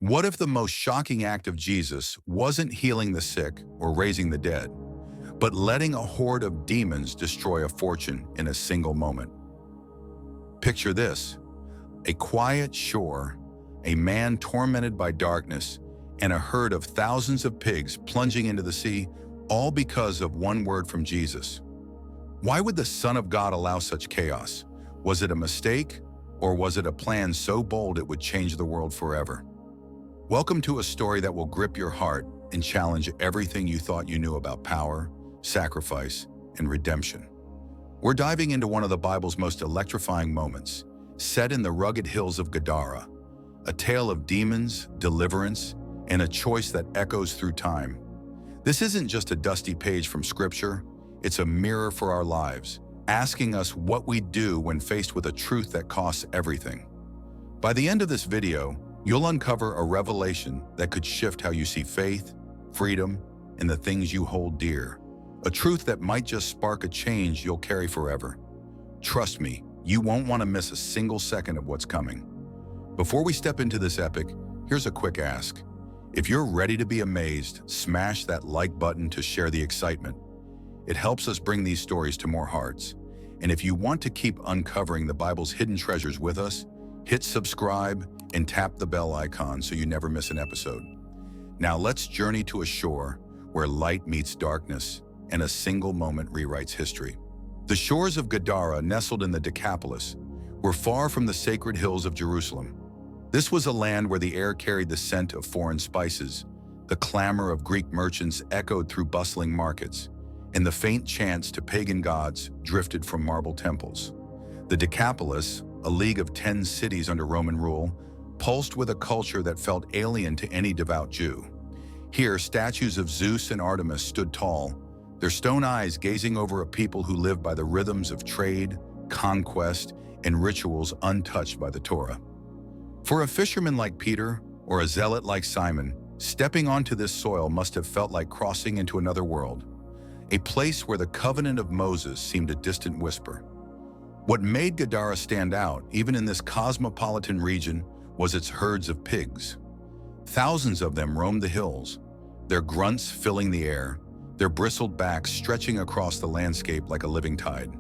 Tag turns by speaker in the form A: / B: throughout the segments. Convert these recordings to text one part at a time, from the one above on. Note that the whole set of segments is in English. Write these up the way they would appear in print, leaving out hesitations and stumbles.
A: What if the most shocking act of Jesus wasn't healing the sick or raising the dead, but letting a horde of demons destroy a fortune in a single moment? Picture this: a quiet shore, a man tormented by darkness, and a herd of thousands of pigs plunging into the sea, all because of one word from Jesus. Why would the Son of God allow such chaos? Was it a mistake, or was it a plan so bold it would change the world forever? Welcome to a story that will grip your heart and challenge everything you thought you knew about power, sacrifice, and redemption. We're diving into one of the Bible's most electrifying moments, set in the rugged hills of Gadara, a tale of demons, deliverance, and a choice that echoes through time. This isn't just a dusty page from Scripture, it's a mirror for our lives, asking us what we do when faced with a truth that costs everything. By the end of this video, you'll uncover a revelation that could shift how you see faith, freedom, and the things you hold dear. A truth that might just spark a change you'll carry forever. Trust me, you won't want to miss a single second of what's coming. Before we step into this epic, here's a quick ask. If you're ready to be amazed, smash that like button to share the excitement. It helps us bring these stories to more hearts. And if you want to keep uncovering the Bible's hidden treasures with us, hit subscribe and tap the bell icon so you never miss an episode. Now let's journey to a shore where light meets darkness and a single moment rewrites history. The shores of Gadara, nestled in the Decapolis, were far from the sacred hills of Jerusalem. This was a land where the air carried the scent of foreign spices, the clamor of Greek merchants echoed through bustling markets, and the faint chants to pagan gods drifted from marble temples. The Decapolis, a league of 10 cities under Roman rule, pulsed with a culture that felt alien to any devout Jew. Here, statues of Zeus and Artemis stood tall, their stone eyes gazing over a people who lived by the rhythms of trade, conquest, and rituals untouched by the Torah. For a fisherman like Peter or a zealot like Simon, stepping onto this soil must have felt like crossing into another world, a place where the covenant of Moses seemed a distant whisper. What made Gadara stand out, even in this cosmopolitan region, was its herds of pigs. Thousands of them roamed the hills, their grunts filling the air, their bristled backs stretching across the landscape like a living tide.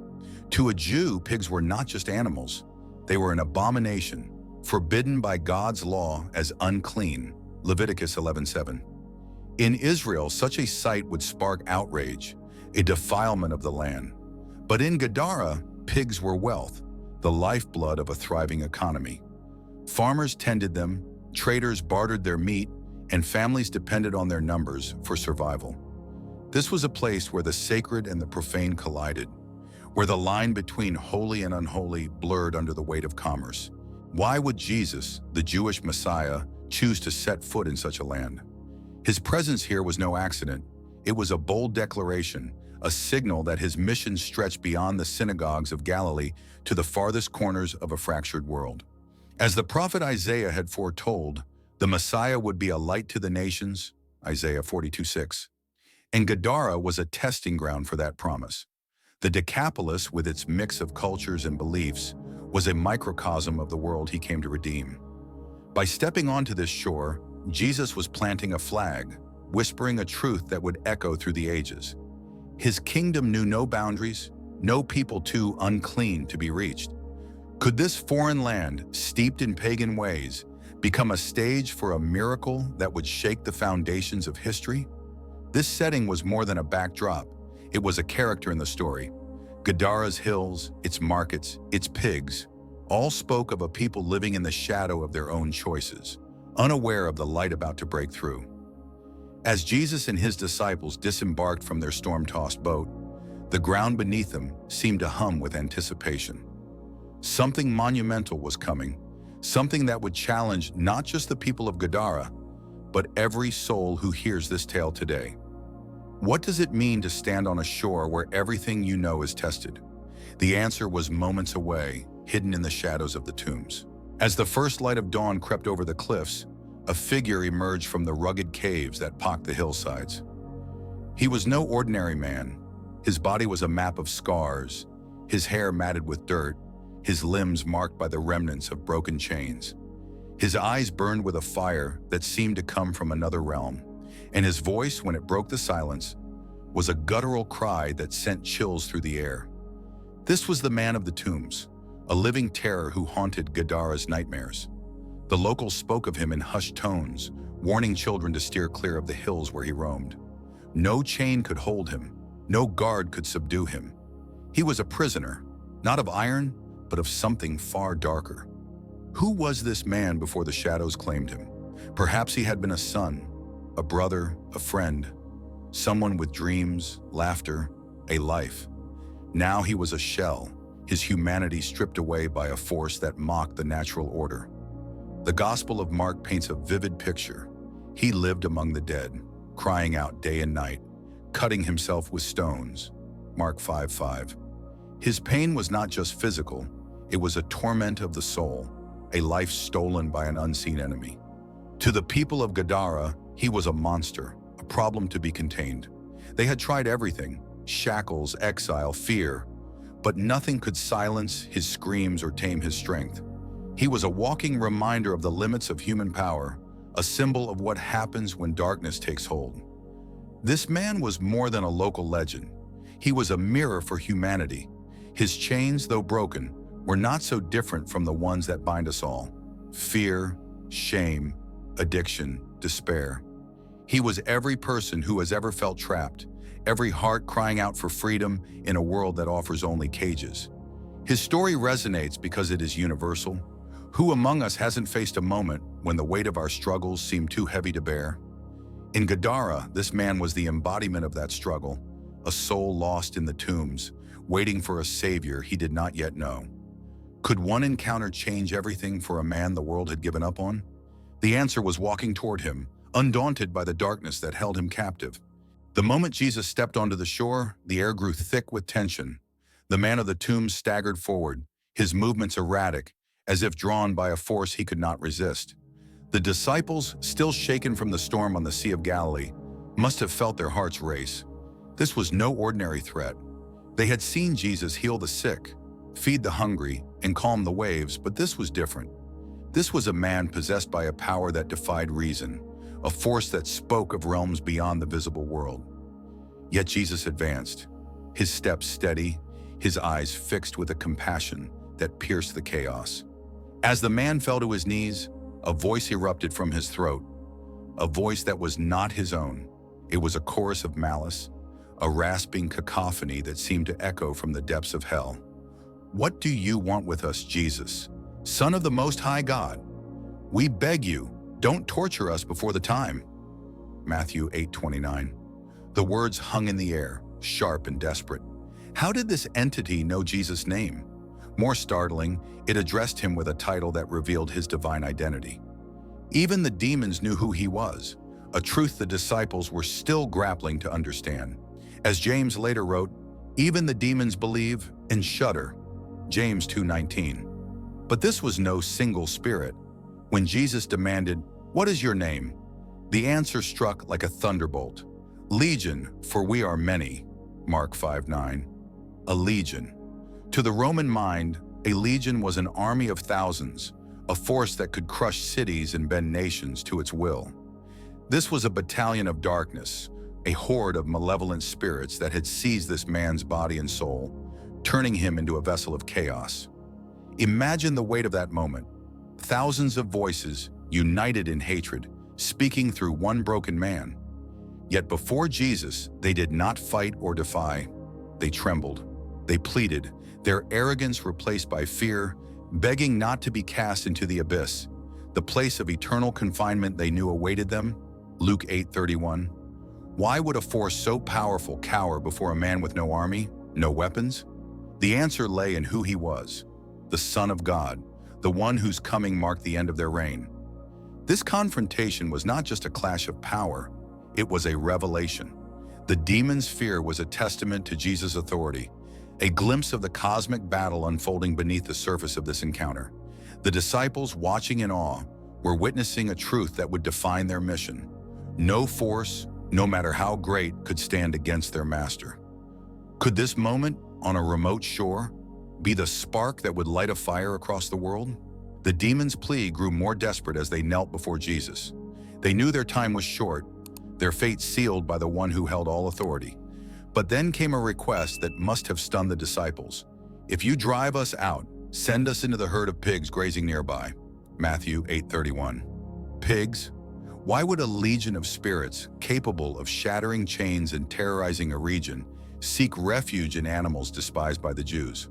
A: To a Jew, pigs were not just animals. They were an abomination, forbidden by God's law as unclean, Leviticus 11:7. In Israel, such a sight would spark outrage, a defilement of the land. But in Gadara, pigs were wealth, the lifeblood of a thriving economy. Farmers tended them, traders bartered their meat, and families depended on their numbers for survival. This was a place where the sacred and the profane collided, where the line between holy and unholy blurred under the weight of commerce. Why would Jesus, the Jewish Messiah, choose to set foot in such a land? His presence here was no accident. It was a bold declaration, a signal that his mission stretched beyond the synagogues of Galilee to the farthest corners of a fractured world. As the prophet Isaiah had foretold, the Messiah would be a light to the nations, Isaiah 42:6. And Gadara was a testing ground for that promise. The Decapolis, with its mix of cultures and beliefs, was a microcosm of the world he came to redeem. By stepping onto this shore, Jesus was planting a flag, whispering a truth that would echo through the ages. His kingdom knew no boundaries, no people too unclean to be reached. Could this foreign land, steeped in pagan ways, become a stage for a miracle that would shake the foundations of history? This setting was more than a backdrop. It was a character in the story. Gadara's hills, its markets, its pigs, all spoke of a people living in the shadow of their own choices, unaware of the light about to break through. As Jesus and his disciples disembarked from their storm-tossed boat, the ground beneath them seemed to hum with anticipation. Something monumental was coming, something that would challenge not just the people of Gadara, but every soul who hears this tale today. What does it mean to stand on a shore where everything you know is tested? The answer was moments away, hidden in the shadows of the tombs. As the first light of dawn crept over the cliffs, a figure emerged from the rugged caves that pocked the hillsides. He was no ordinary man. His body was a map of scars, his hair matted with dirt, his limbs marked by the remnants of broken chains. His eyes burned with a fire that seemed to come from another realm, and his voice, when it broke the silence, was a guttural cry that sent chills through the air. This was the man of the tombs, a living terror who haunted Gadara's nightmares. The locals spoke of him in hushed tones, warning children to steer clear of the hills where he roamed. No chain could hold him, no guard could subdue him. He was a prisoner, not of iron, but of something far darker. Who was this man before the shadows claimed him? Perhaps he had been a son, a brother, a friend, someone with dreams, laughter, a life. Now he was a shell, his humanity stripped away by a force that mocked the natural order. The Gospel of Mark paints a vivid picture. He lived among the dead, crying out day and night, cutting himself with stones. Mark 5:5. His pain was not just physical, it was a torment of the soul, a life stolen by an unseen enemy. To the people of Gadara, he was a monster, a problem to be contained. They had tried everything, shackles, exile, fear, but nothing could silence his screams or tame his strength. He was a walking reminder of the limits of human power, a symbol of what happens when darkness takes hold. This man was more than a local legend. He was a mirror for humanity. His chains, though broken, were not so different from the ones that bind us all. Fear, shame, addiction, despair. He was every person who has ever felt trapped, every heart crying out for freedom in a world that offers only cages. His story resonates because it is universal. Who among us hasn't faced a moment when the weight of our struggles seemed too heavy to bear? In Gadara, this man was the embodiment of that struggle, a soul lost in the tombs, waiting for a savior he did not yet know. Could one encounter change everything for a man the world had given up on? The answer was walking toward him, undaunted by the darkness that held him captive. The moment Jesus stepped onto the shore, the air grew thick with tension. The man of the tombs staggered forward, his movements erratic, as if drawn by a force he could not resist. The disciples, still shaken from the storm on the Sea of Galilee, must have felt their hearts race. This was no ordinary threat. They had seen Jesus heal the sick, feed the hungry, and calm the waves, but this was different. This was a man possessed by a power that defied reason, a force that spoke of realms beyond the visible world. Yet Jesus advanced, his steps steady, his eyes fixed with a compassion that pierced the chaos. As the man fell to his knees, a voice erupted from his throat, a voice that was not his own. It was a chorus of malice, a rasping cacophony that seemed to echo from the depths of hell. "What do you want with us, Jesus, Son of the Most High God? We beg you, don't torture us before the time." Matthew 8:29. The words hung in the air, sharp and desperate. How did this entity know Jesus' name? More startling, it addressed him with a title that revealed his divine identity. Even the demons knew who he was, a truth the disciples were still grappling to understand. As James later wrote, "Even the demons believe and shudder." James 2:19. But this was no single spirit. When Jesus demanded, "What is your name?" the answer struck like a thunderbolt. "Legion, for we are many." Mark 5:9. A legion. To the Roman mind, a legion was an army of thousands, a force that could crush cities and bend nations to its will. This was a battalion of darkness, a horde of malevolent spirits that had seized this man's body and soul, turning him into a vessel of chaos. Imagine the weight of that moment. Thousands of voices, united in hatred, speaking through one broken man. Yet before Jesus, they did not fight or defy. They trembled. They pleaded, their arrogance replaced by fear, begging not to be cast into the abyss, the place of eternal confinement they knew awaited them. Luke 8:31. Why would a force so powerful cower before a man with no army, no weapons? The answer lay in who he was, the Son of God, the one whose coming marked the end of their reign. This confrontation was not just a clash of power, it was a revelation. The demon's fear was a testament to Jesus' authority, a glimpse of the cosmic battle unfolding beneath the surface of this encounter. The disciples, watching in awe, were witnessing a truth that would define their mission. No force, no matter how great, could stand against their master. Could this moment, on a remote shore, be the spark that would light a fire across the world? The demons' plea grew more desperate as they knelt before Jesus. They knew their time was short, their fate sealed by the one who held all authority. But then came a request that must have stunned the disciples. "If you drive us out, send us into the herd of pigs grazing nearby." Matthew 8:31. Pigs? Why would a legion of spirits capable of shattering chains and terrorizing a region seek refuge in animals despised by the Jews?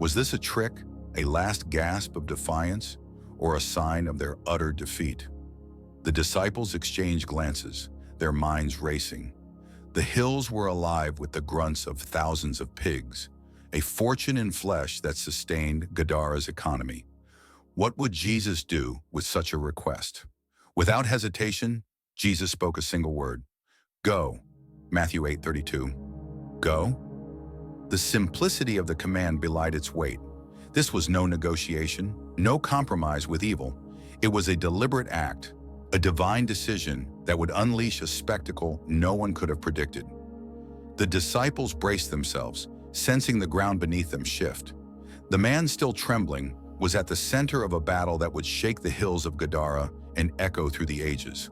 A: Was this a trick, a last gasp of defiance, or a sign of their utter defeat? The disciples exchanged glances, their minds racing. The hills were alive with the grunts of thousands of pigs, a fortune in flesh that sustained Gadara's economy. What would Jesus do with such a request? Without hesitation, Jesus spoke a single word: "Go." Matthew 8:32. Go? The simplicity of the command belied its weight. This was no negotiation, no compromise with evil. It was a deliberate act, a divine decision that would unleash a spectacle no one could have predicted. The disciples braced themselves, sensing the ground beneath them shift. The man, still trembling, was at the center of a battle that would shake the hills of Gadara and echo through the ages.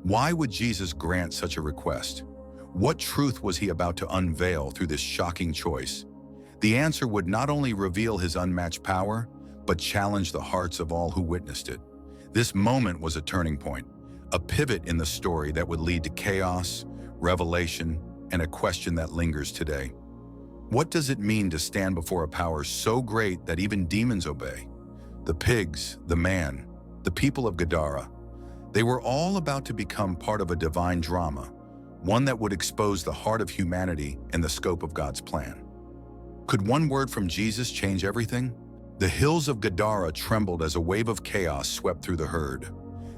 A: Why would Jesus grant such a request? What truth was he about to unveil through this shocking choice? The answer would not only reveal his unmatched power, but challenge the hearts of all who witnessed it. This moment was a turning point, a pivot in the story that would lead to chaos, revelation, and a question that lingers today. What does it mean to stand before a power so great that even demons obey? The pigs, the man, the people of Gadara, they were all about to become part of a divine drama, one that would expose the heart of humanity and the scope of God's plan. Could one word from Jesus change everything? The hills of Gadara trembled as a wave of chaos swept through the herd.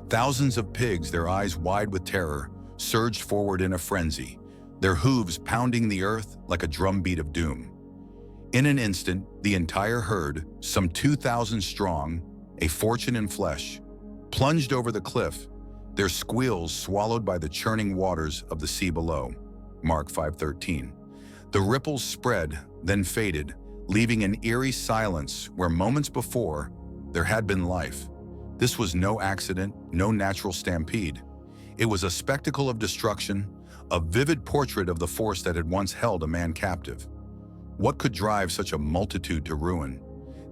A: Thousands of pigs, their eyes wide with terror, surged forward in a frenzy, their hooves pounding the earth like a drumbeat of doom. In an instant, the entire herd, some 2,000 strong, a fortune in flesh, plunged over the cliff, their squeals swallowed by the churning waters of the sea below. Mark 5:13. The ripples spread, then faded, leaving an eerie silence where moments before there had been life. This was no accident, no natural stampede. It was a spectacle of destruction, a vivid portrait of the force that had once held a man captive. What could drive such a multitude to ruin?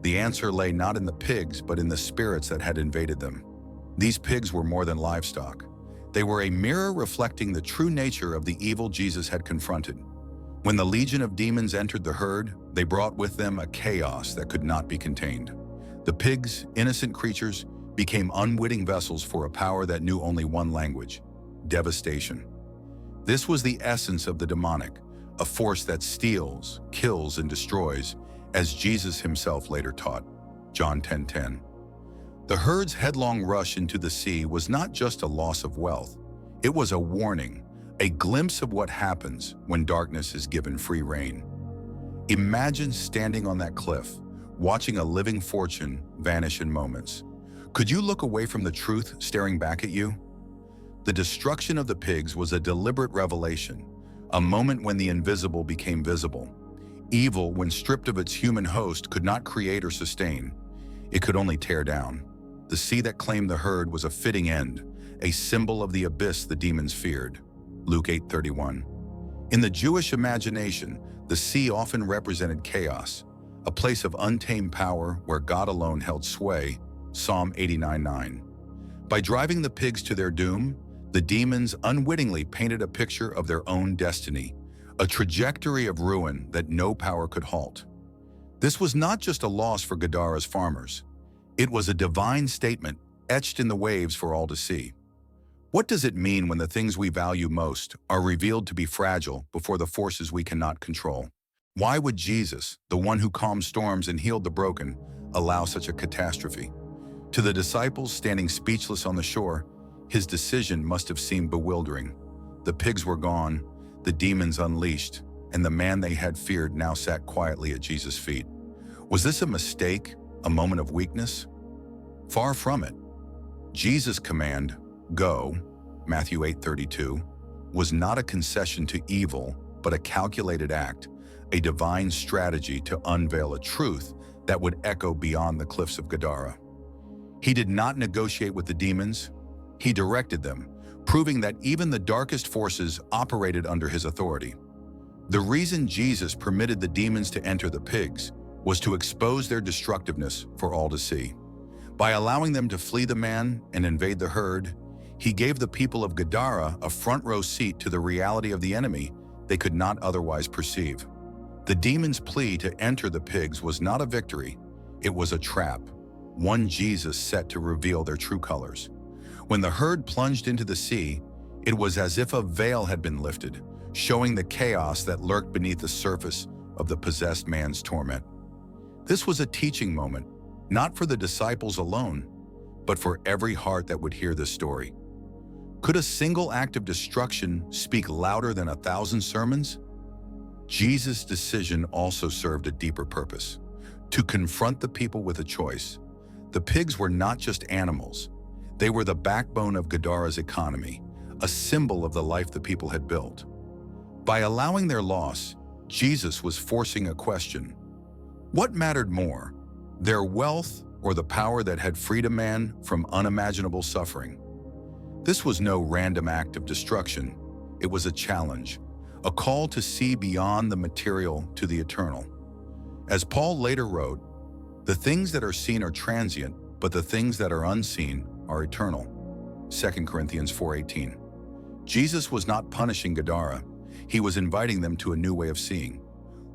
A: The answer lay not in the pigs, but in the spirits that had invaded them. These pigs were more than livestock. They were a mirror reflecting the true nature of the evil Jesus had confronted. When the legion of demons entered the herd, they brought with them a chaos that could not be contained. The pigs, innocent creatures, became unwitting vessels for a power that knew only one language: devastation. This was the essence of the demonic, a force that steals, kills, and destroys, as Jesus himself later taught. John 10:10. The herd's headlong rush into the sea was not just a loss of wealth. It was a warning, a glimpse of what happens when darkness is given free rein. Imagine standing on that cliff, watching a living fortune vanish in moments. Could you look away from the truth staring back at you? The destruction of the pigs was a deliberate revelation, a moment when the invisible became visible. Evil, when stripped of its human host, could not create or sustain. It could only tear down. The sea that claimed the herd was a fitting end, a symbol of the abyss the demons feared. Luke 8:31. In the Jewish imagination, the sea often represented chaos, a place of untamed power where God alone held sway. Psalm 89:9. By driving the pigs to their doom, the demons unwittingly painted a picture of their own destiny, a trajectory of ruin that no power could halt. This was not just a loss for Gadara's farmers. It was a divine statement etched in the waves for all to see. What does it mean when the things we value most are revealed to be fragile before the forces we cannot control? Why would Jesus, the one who calmed storms and healed the broken, allow such a catastrophe? To the disciples standing speechless on the shore, his decision must have seemed bewildering. The pigs were gone, the demons unleashed, and the man they had feared now sat quietly at Jesus' feet. Was this a mistake, a moment of weakness? Far from it. Jesus' command, "Go," Matthew 8:32, was not a concession to evil, but a calculated act, a divine strategy to unveil a truth that would echo beyond the cliffs of Gadara. He did not negotiate with the demons. He directed them, proving that even the darkest forces operated under his authority. The reason Jesus permitted the demons to enter the pigs was to expose their destructiveness for all to see. By allowing them to flee the man and invade the herd, he gave the people of Gadara a front-row seat to the reality of the enemy they could not otherwise perceive. The demons' plea to enter the pigs was not a victory, it was a trap, one Jesus set to reveal their true colors. When the herd plunged into the sea, it was as if a veil had been lifted, showing the chaos that lurked beneath the surface of the possessed man's torment. This was a teaching moment, not for the disciples alone, but for every heart that would hear this story. Could a single act of destruction speak louder than 1,000 sermons? Jesus' decision also served a deeper purpose, to confront the people with a choice. The pigs were not just animals. They were the backbone of Gadara's economy, a symbol of the life the people had built. By allowing their loss, Jesus was forcing a question. What mattered more, their wealth or the power that had freed a man from unimaginable suffering? This was no random act of destruction. It was a challenge, a call to see beyond the material to the eternal. As Paul later wrote, "The things that are seen are transient, but the things that are unseen are eternal." 2 Corinthians 4:18. Jesus was not punishing Gadara. He was inviting them to a new way of seeing.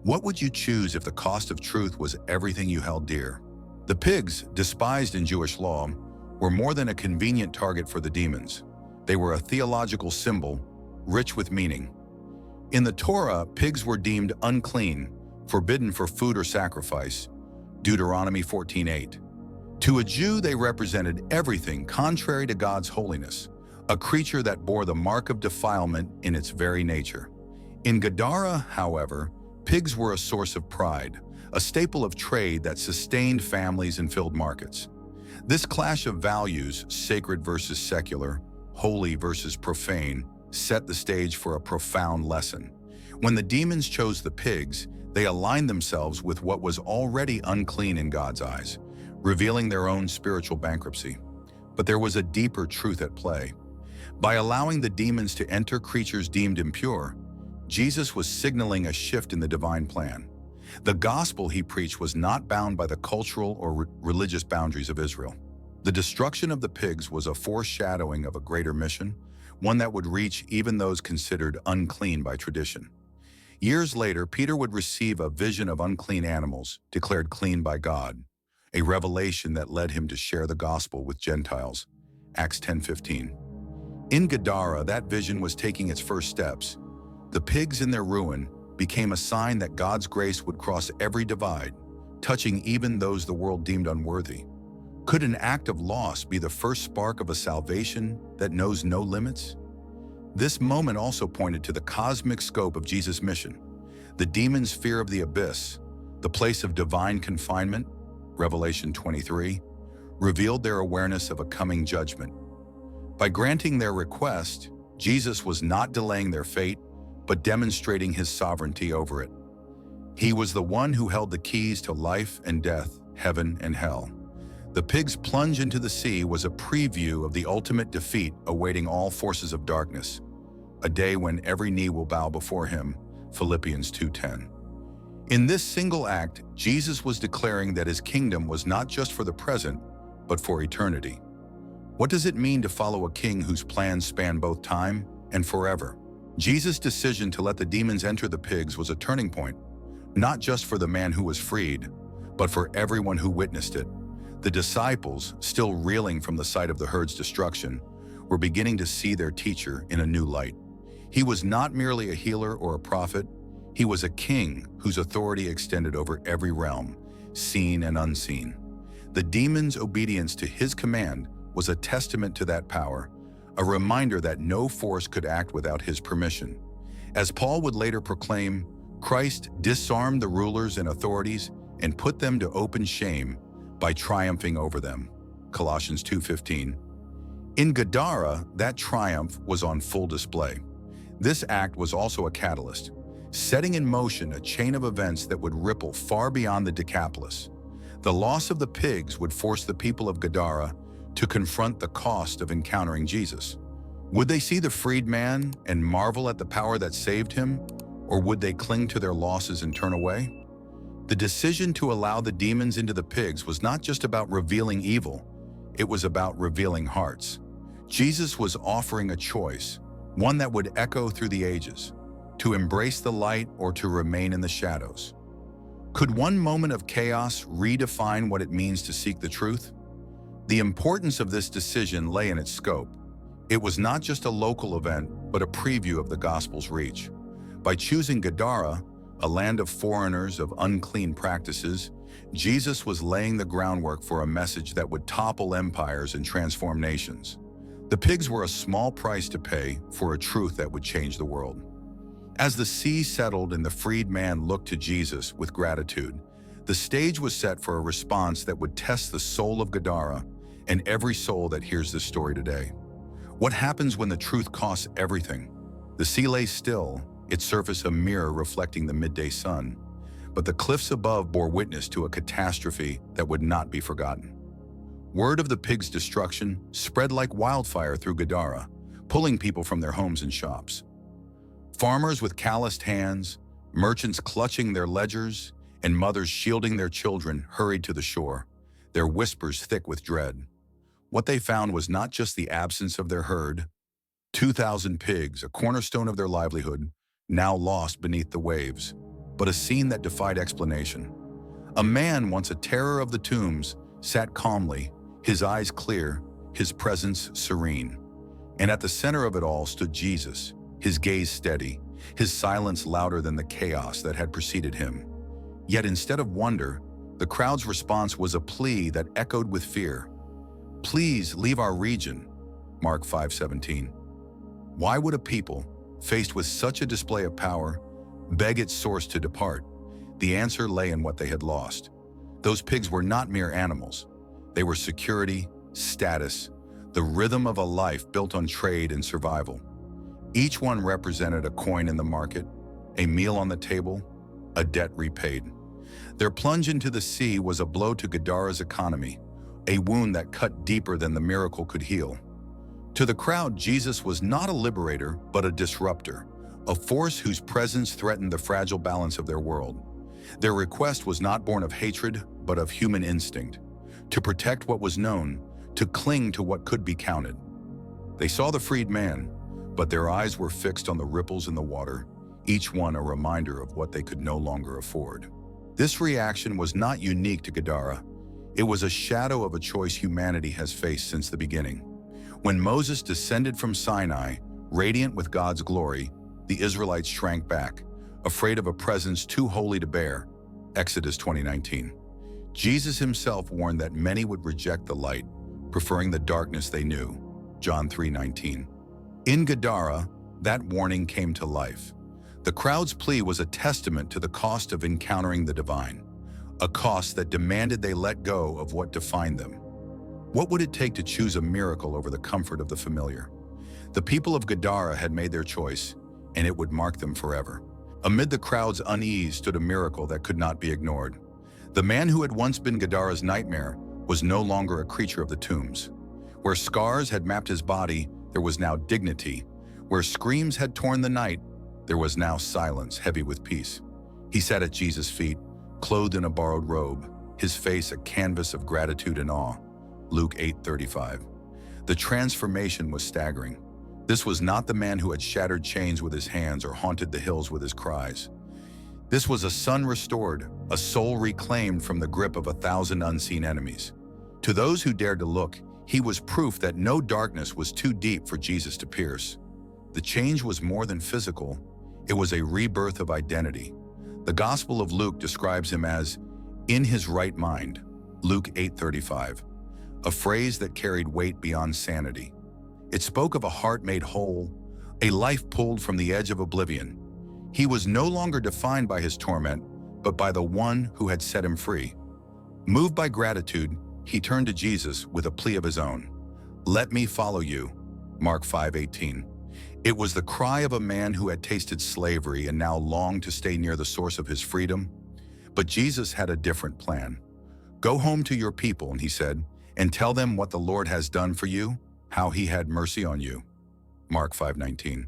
A: What would you choose if the cost of truth was everything you held dear? The pigs, despised in Jewish law, were more than a convenient target for the demons. They were a theological symbol, rich with meaning. In the Torah, pigs were deemed unclean, forbidden for food or sacrifice, Deuteronomy 14:8. To a Jew, they represented everything contrary to God's holiness, a creature that bore the mark of defilement in its very nature. In Gadara, however, pigs were a source of pride, a staple of trade that sustained families and filled markets. This clash of values, sacred versus secular, holy versus profane, set the stage for a profound lesson. When the demons chose the pigs, they aligned themselves with what was already unclean in God's eyes, revealing their own spiritual bankruptcy. But there was a deeper truth at play. By allowing the demons to enter creatures deemed impure, Jesus was signaling a shift in the divine plan. The gospel he preached was not bound by the cultural or religious boundaries of Israel. The destruction of the pigs was a foreshadowing of a greater mission, one that would reach even those considered unclean by tradition. Years later, Peter would receive a vision of unclean animals declared clean by God, a revelation that led him to share the gospel with Gentiles, Acts 10:15. In Gadara, that vision was taking its first steps. The pigs in their ruin became a sign that God's grace would cross every divide, touching even those the world deemed unworthy. Could an act of loss be the first spark of a salvation that knows no limits? This moment also pointed to the cosmic scope of Jesus' mission. The demons' fear of the abyss, the place of divine confinement, Revelation 23, revealed their awareness of a coming judgment. By granting their request, Jesus was not delaying their fate, but demonstrating his sovereignty over it. He was the one who held the keys to life and death, heaven and hell. The pig's plunge into the sea was a preview of the ultimate defeat awaiting all forces of darkness, a day when every knee will bow before him, Philippians 2:10. In this single act, Jesus was declaring that his kingdom was not just for the present, but for eternity. What does it mean to follow a king whose plans span both time and forever? Jesus' decision to let the demons enter the pigs was a turning point, not just for the man who was freed, but for everyone who witnessed it. The disciples, still reeling from the sight of the herd's destruction, were beginning to see their teacher in a new light. He was not merely a healer or a prophet, he was a king whose authority extended over every realm, seen and unseen. The demons' obedience to his command was a testament to that power, a reminder that no force could act without his permission. As Paul would later proclaim, Christ disarmed the rulers and authorities and put them to open shame by triumphing over them, Colossians 2:15. In Gadara, that triumph was on full display. This act was also a catalyst, setting in motion a chain of events that would ripple far beyond the Decapolis. The loss of the pigs would force the people of Gadara to confront the cost of encountering Jesus. Would they see the freed man and marvel at the power that saved him, or would they cling to their losses and turn away? The decision to allow the demons into the pigs was not just about revealing evil, it was about revealing hearts. Jesus was offering a choice, one that would echo through the ages, to embrace the light or to remain in the shadows. Could one moment of chaos redefine what it means to seek the truth? The importance of this decision lay in its scope. It was not just a local event, but a preview of the gospel's reach. By choosing Gadara, a land of foreigners of unclean practices, Jesus was laying the groundwork for a message that would topple empires and transform nations. The pigs were a small price to pay for a truth that would change the world. As the sea settled and the freed man looked to Jesus with gratitude, the stage was set for a response that would test the soul of Gadara and every soul that hears this story today. What happens when the truth costs everything? The sea lay still, its surface a mirror reflecting the midday sun, but the cliffs above bore witness to a catastrophe that would not be forgotten. Word of the pigs' destruction spread like wildfire through Gadara, pulling people from their homes and shops. Farmers with calloused hands, merchants clutching their ledgers, and mothers shielding their children hurried to the shore, their whispers thick with dread. What they found was not just the absence of their herd, 2,000 pigs, a cornerstone of their livelihood, now lost beneath the waves, but a scene that defied explanation. A man, once a terror of the tombs, sat calmly, his eyes clear, his presence serene. And at the center of it all stood Jesus, his gaze steady, his silence louder than the chaos that had preceded him. Yet instead of wonder, the crowd's response was a plea that echoed with fear. "Please leave our region," Mark 5:17. Why would a people, faced with such a display of power, beg its source to depart? The answer lay in what they had lost. Those pigs were not mere animals. They were security, status, the rhythm of a life built on trade and survival. Each one represented a coin in the market, a meal on the table, a debt repaid. Their plunge into the sea was a blow to Gadara's economy, a wound that cut deeper than the miracle could heal. To the crowd, Jesus was not a liberator, but a disruptor, a force whose presence threatened the fragile balance of their world. Their request was not born of hatred, but of human instinct, to protect what was known, to cling to what could be counted. They saw the freed man, but their eyes were fixed on the ripples in the water, each one a reminder of what they could no longer afford. This reaction was not unique to Gadara. It was a shadow of a choice humanity has faced since the beginning. When Moses descended from Sinai, radiant with God's glory, the Israelites shrank back, afraid of a presence too holy to bear. Exodus 20:19. Jesus himself warned that many would reject the light, preferring the darkness they knew. John 3:19. In Gadara, that warning came to life. The crowd's plea was a testament to the cost of encountering the divine, a cost that demanded they let go of what defined them. What would it take to choose a miracle over the comfort of the familiar? The people of Gadara had made their choice, and it would mark them forever. Amid the crowd's unease stood a miracle that could not be ignored. The man who had once been Gadara's nightmare was no longer a creature of the tombs. Where scars had mapped his body, there was now dignity. Where screams had torn the night, there was now silence heavy with peace. He sat at Jesus' feet, clothed in a borrowed robe, his face a canvas of gratitude and awe. Luke 8:35. The transformation was staggering. This was not the man who had shattered chains with his hands or haunted the hills with his cries. This was a son restored, a soul reclaimed from the grip of 1,000 unseen enemies. To those who dared to look, he was proof that no darkness was too deep for Jesus to pierce. The change was more than physical, it was a rebirth of identity. The Gospel of Luke describes him as in his right mind, Luke 8:35, a phrase that carried weight beyond sanity. It spoke of a heart made whole, a life pulled from the edge of oblivion. He was no longer defined by his torment, but by the one who had set him free. Moved by gratitude, he turned to Jesus with a plea of his own. "Let me follow you," Mark 5:18. It was the cry of a man who had tasted slavery and now longed to stay near the source of his freedom. But Jesus had a different plan. "Go home to your people," he said, "and tell them what the Lord has done for you, how he had mercy on you." Mark 5:19.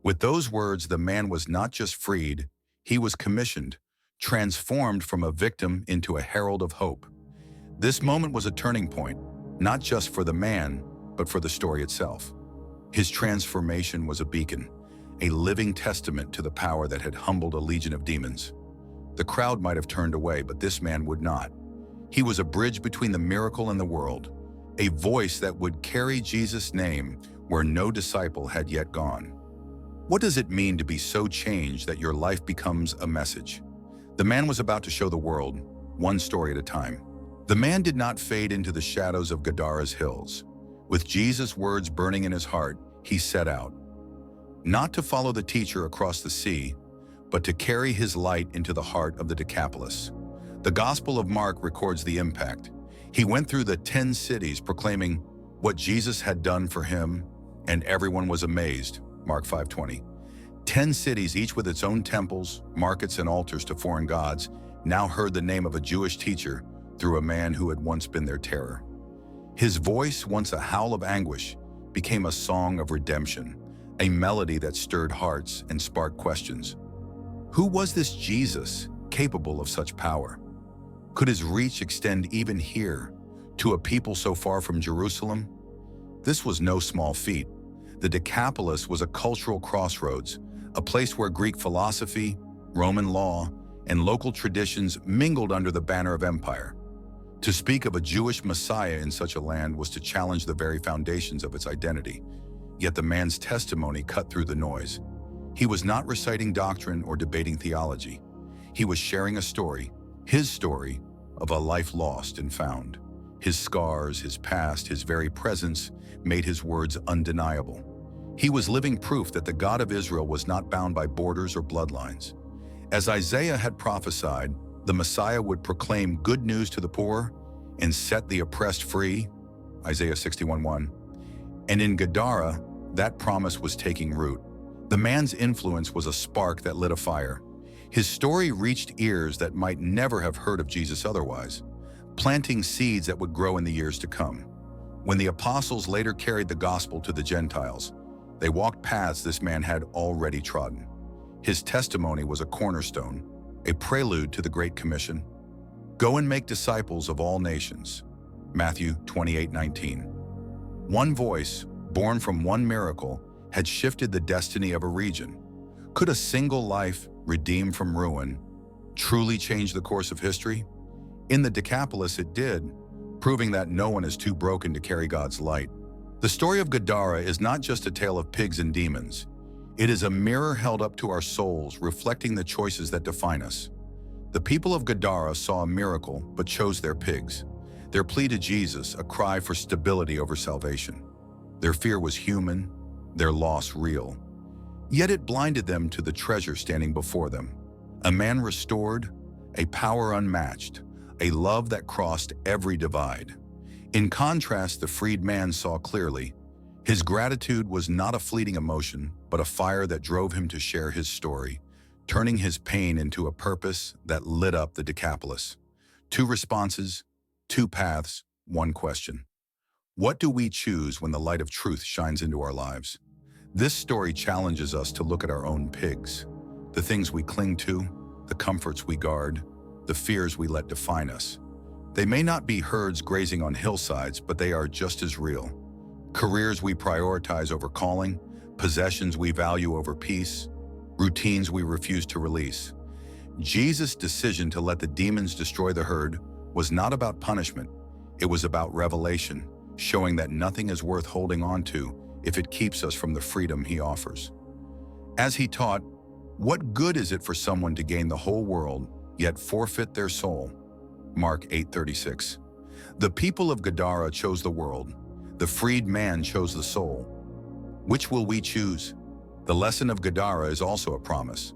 A: With those words, the man was not just freed, he was commissioned, transformed from a victim into a herald of hope. This moment was a turning point, not just for the man, but for the story itself. His transformation was a beacon, a living testament to the power that had humbled a legion of demons. The crowd might have turned away, but this man would not. He was a bridge between the miracle and the world, a voice that would carry Jesus' name where no disciple had yet gone. What does it mean to be so changed that your life becomes a message? The man was about to show the world, one story at a time. The man did not fade into the shadows of Gadara's hills. With Jesus' words burning in his heart, he set out. Not to follow the teacher across the sea, but to carry his light into the heart of the Decapolis. The Gospel of Mark records the impact. He went through the 10 cities proclaiming what Jesus had done for him, and everyone was amazed. Mark 5:20. 10 cities, each with its own temples, markets, and altars to foreign gods, now heard the name of a Jewish teacher through a man who had once been their terror. His voice, once a howl of anguish, became a song of redemption, a melody that stirred hearts and sparked questions. Who was this Jesus capable of such power? Could his reach extend even here, to a people so far from Jerusalem? This was no small feat. The Decapolis was a cultural crossroads, a place where Greek philosophy, Roman law, and local traditions mingled under the banner of empire. To speak of a Jewish Messiah in such a land was to challenge the very foundations of its identity. Yet the man's testimony cut through the noise. He was not reciting doctrine or debating theology. He was sharing a story, his story, of a life lost and found. His scars, his past, his very presence made his words undeniable. He was living proof that the God of Israel was not bound by borders or bloodlines. As Isaiah had prophesied, the Messiah would proclaim good news to the poor and set the oppressed free, Isaiah 61:1. And in Gadara, that promise was taking root. The man's influence was a spark that lit a fire. His story reached ears that might never have heard of Jesus otherwise, planting seeds that would grow in the years to come. When the apostles later carried the gospel to the Gentiles, they walked paths this man had already trodden. His testimony was a cornerstone, a prelude to the Great Commission. Go and make disciples of all nations, Matthew 28:19. One voice, born from one miracle, had shifted the destiny of a region. Could a single life, redeemed from ruin, truly change the course of history? In the Decapolis it did, proving that no one is too broken to carry God's light. The story of Gadara is not just a tale of pigs and demons. It is a mirror held up to our souls, reflecting the choices that define us. The people of Gadara saw a miracle, but chose their pigs. Their plea to Jesus, a cry for stability over salvation. Their fear was human, their loss real. Yet it blinded them to the treasure standing before them. A man restored, a power unmatched, a love that crossed every divide. In contrast, the freed man saw clearly. His gratitude was not a fleeting emotion, but a fire that drove him to share his story, turning his pain into a purpose that lit up the Decapolis. 2 responses, 2 paths, 1 question. What do we choose when the light of truth shines into our lives? This story challenges us to look at our own pigs, the things we cling to, the comforts we guard, the fears we let define us. They may not be herds grazing on hillsides, but they are just as real. Careers we prioritize over calling, possessions we value over peace, routines we refuse to release. Jesus' decision to let the demons destroy the herd was not about punishment. It was about revelation, showing that nothing is worth holding on to if it keeps us from the freedom he offers. As he taught, what good is it for someone to gain the whole world, yet forfeit their soul? Mark 8:36. The people of Gadara chose the world. The freed man chose the soul. Which will we choose? The lesson of Gadara is also a promise.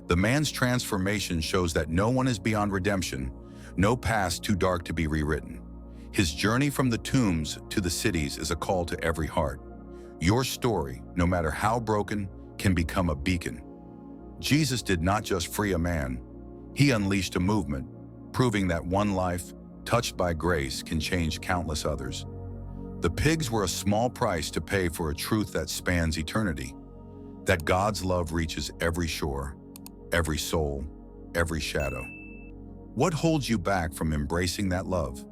A: The man's transformation shows that no one is beyond redemption, no past too dark to be rewritten. His journey from the tombs to the cities is a call to every heart. Your story, no matter how broken, can become a beacon. Jesus did not just free a man, he unleashed a movement, proving that one life, touched by grace, can change countless others. The pigs were a small price to pay for a truth that spans eternity, that God's love reaches every shore, every soul, every shadow. What holds you back from embracing that love?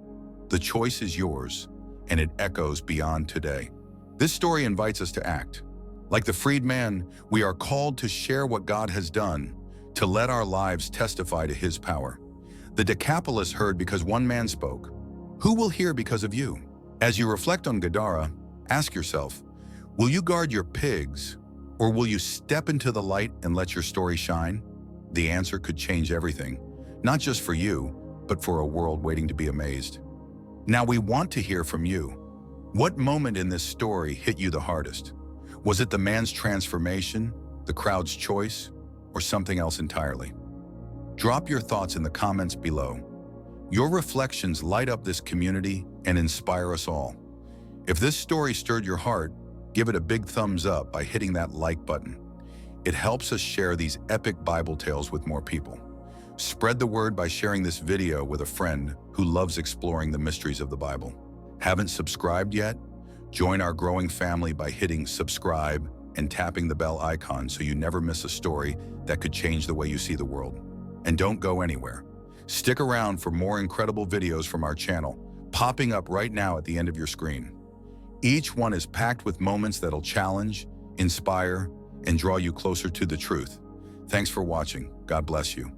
A: The choice is yours, and it echoes beyond today. This story invites us to act. Like the freed man, we are called to share what God has done, to let our lives testify to his power. The Decapolis heard because one man spoke. Who will hear because of you? As you reflect on Gadara, ask yourself, will you guard your pigs, or will you step into the light and let your story shine? The answer could change everything, not just for you, but for a world waiting to be amazed. Now we want to hear from you. What moment in this story hit you the hardest? Was it the man's transformation, the crowd's choice, or something else entirely? Drop your thoughts in the comments below. Your reflections light up this community and inspire us all. If this story stirred your heart, give it a big thumbs up by hitting that like button. It helps us share these epic Bible tales with more people. Spread the word by sharing this video with a friend who loves exploring the mysteries of the Bible. Haven't subscribed yet? Join our growing family by hitting subscribe and tapping the bell icon so you never miss a story that could change the way you see the world. And don't go anywhere. Stick around for more incredible videos from our channel, popping up right now at the end of your screen. Each one is packed with moments that'll challenge, inspire, and draw you closer to the truth. Thanks for watching. God bless you.